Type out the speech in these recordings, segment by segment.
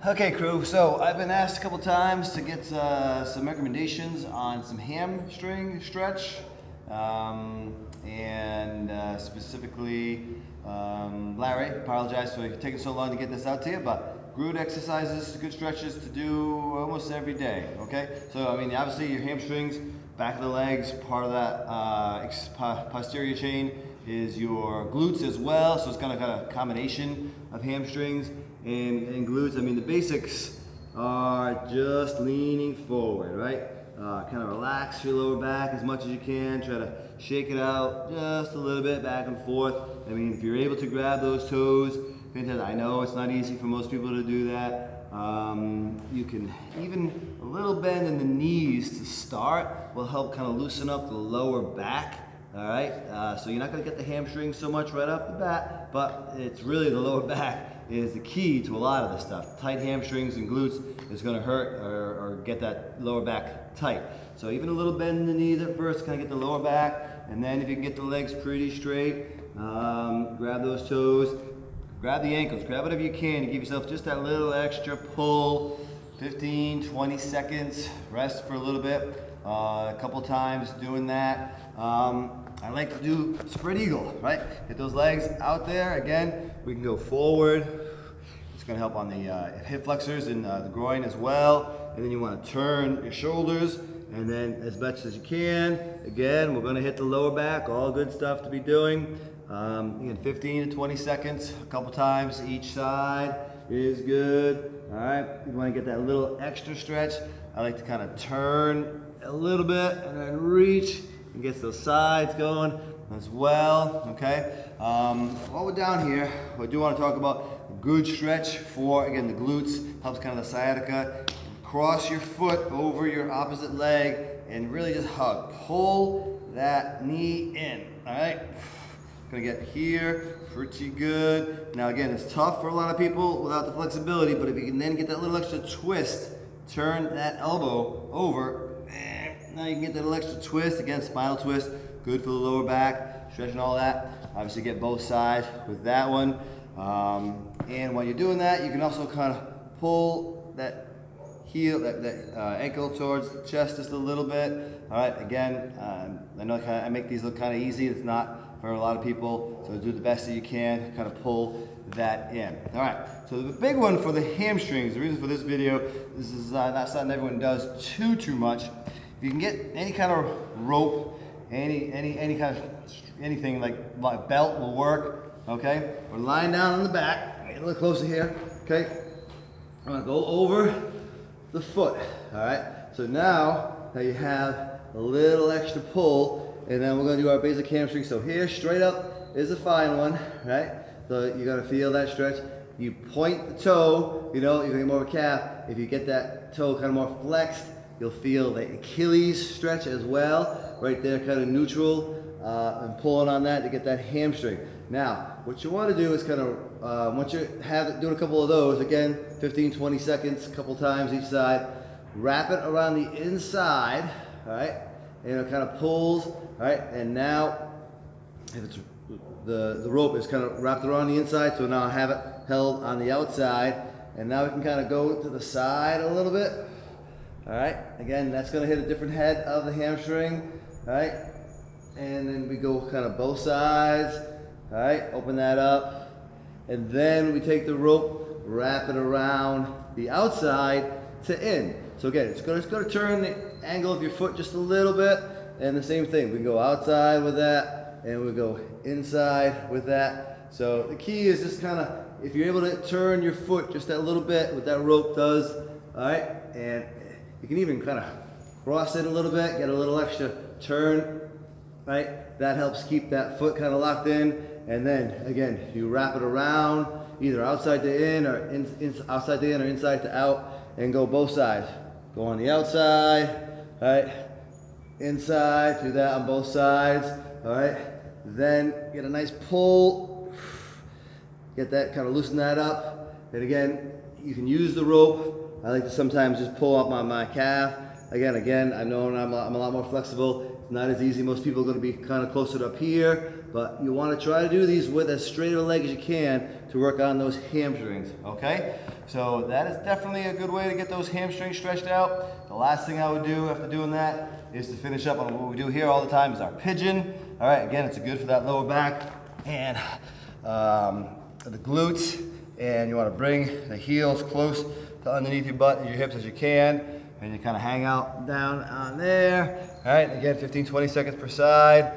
Okay, crew, so I've been asked a couple times to get some recommendations on some hamstring stretch, specifically, Larry, apologize for taking so long to get this out to you, but glute exercises, good stretches to do almost every day, okay? So, I mean, obviously your hamstrings, back of the legs, part of that posterior chain is your glutes as well, so it's kind of a combination of hamstrings and glutes. I mean, the basics are just leaning forward, right? Kind of relax your lower back as much as you can. Try to shake it out just a little bit back and forth. I mean, if you're able to grab those toes, fantastic. I know it's not easy for most people to do that. You can even a little bend in the knees to start will help kind of loosen up the lower back. All right, so you're not going to get the hamstrings so much right off the bat, but it's really the lower back is the key to a lot of this stuff. Tight hamstrings and glutes is going to hurt or get that lower back tight. So even a little bend in the knees at first, kind of get the lower back, and then if you can get the legs pretty straight, grab those toes, grab the ankles, grab whatever you can to give yourself just that little extra pull, 15, 20 seconds, rest for a little bit, a couple times doing that. I like to do spread eagle, right? Get those legs out there. Again, we can go forward. It's going to help on the hip flexors and the groin as well. And then you want to turn your shoulders, and then as much as you can. Again, we're going to hit the lower back. All good stuff to be doing. Again, 15 to 20 seconds, a couple times each side is good. All right, you want to get that little extra stretch. I like to kind of turn a little bit and then reach and get those sides going as well, okay? While we're down here, I do want to talk about a good stretch for, again, the glutes, helps kind of the sciatica. Cross your foot over your opposite leg and really just hug. Pull that knee in, all right? Gonna get here, pretty good. Now again, it's tough for a lot of people without the flexibility, but if you can then get that little extra twist, turn that elbow over, now you can get that little extra twist, again, spinal twist, good for the lower back, stretching all that. Obviously get both sides with that one. And while you're doing that, you can also kind of pull that heel, that ankle towards the chest just a little bit. All right, again, I know I make these look kind of easy. It's not for a lot of people, so do the best that you can, kind of pull that in. All right, so the big one for the hamstrings, the reason for this video, this is not something everyone does too much. If you can get any kind of rope, any kind of anything like belt will work. Okay, we're lying down on the back. Get a little closer here. Okay, I'm gonna go over the foot. All right. So now you have a little extra pull, and then we're gonna do our basic hamstring. So here, straight up is a fine one, right? So you're gonna feel that stretch. You point the toe. You know, you're gonna get more of a calf. If you get that toe kind of more flexed, you'll feel the Achilles stretch as well, right there, kind of neutral, and pulling on that to get that hamstring. Now, what you want to do is kind of, once you have it, doing a couple of those, again, 15, 20 seconds, a couple times each side, wrap it around the inside, all right, and it kind of pulls, all right, and now, if it's the rope is kind of wrapped around the inside, so now I have it held on the outside, and now we can kind of go to the side a little bit. All right, again, that's gonna hit a different head of the hamstring, all right? And then we go kind of both sides, all right? Open that up. And then we take the rope, wrap it around the outside to in. So again, it's gonna turn the angle of your foot just a little bit, and the same thing. We go outside with that, and we go inside with that. So the key is just kind of, if you're able to turn your foot just that little bit, what that rope does, all right? And you can even kind of cross it a little bit, get a little extra turn, right? That helps keep that foot kind of locked in. And then again, you wrap it around, either outside to in or outside to in or inside to out, and go both sides. Go on the outside, right? Inside, do that on both sides, all right? Then get a nice pull, get that, kind of loosen that up. And again, you can use the rope. I like to sometimes just pull up on my calf. Again, I know I'm a lot more flexible. It's not as easy. Most people are going to be kind of closer to up here. but you want to try to do these with as straight of a leg as you can to work on those hamstrings, okay? So that is definitely a good way to get those hamstrings stretched out. The last thing I would do after doing that is to finish up on what we do here all the time is our pigeon. All right, again, it's good for that lower back and the glutes, and you want to bring the heels close to underneath your butt and your hips as you can, and you kind of hang out down on there. All right, again, 15, 20 seconds per side,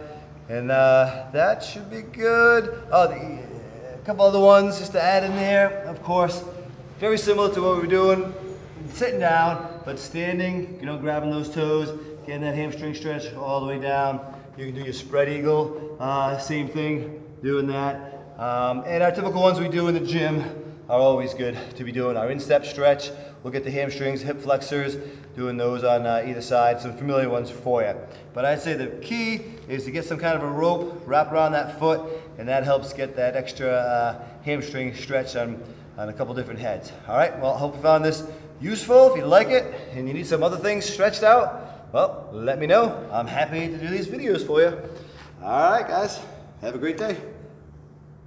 and that should be good. Oh, a couple other ones just to add in there, of course, very similar to what we were doing sitting down, but standing, grabbing those toes, getting that hamstring stretch all the way down. You can do your spread eagle, same thing, doing that. And our typical ones we do in the gym are always good to be doing. Our instep stretch, we'll get the hamstrings, hip flexors, doing those on either side, some familiar ones for you. But I'd say the key is to get some kind of a rope, wrap around that foot, and that helps get that extra hamstring stretch on a couple different heads. All right, well, I hope you found this useful. If you like it and you need some other things stretched out, well, let me know. I'm happy to do these videos for you. All right, guys, have a great day.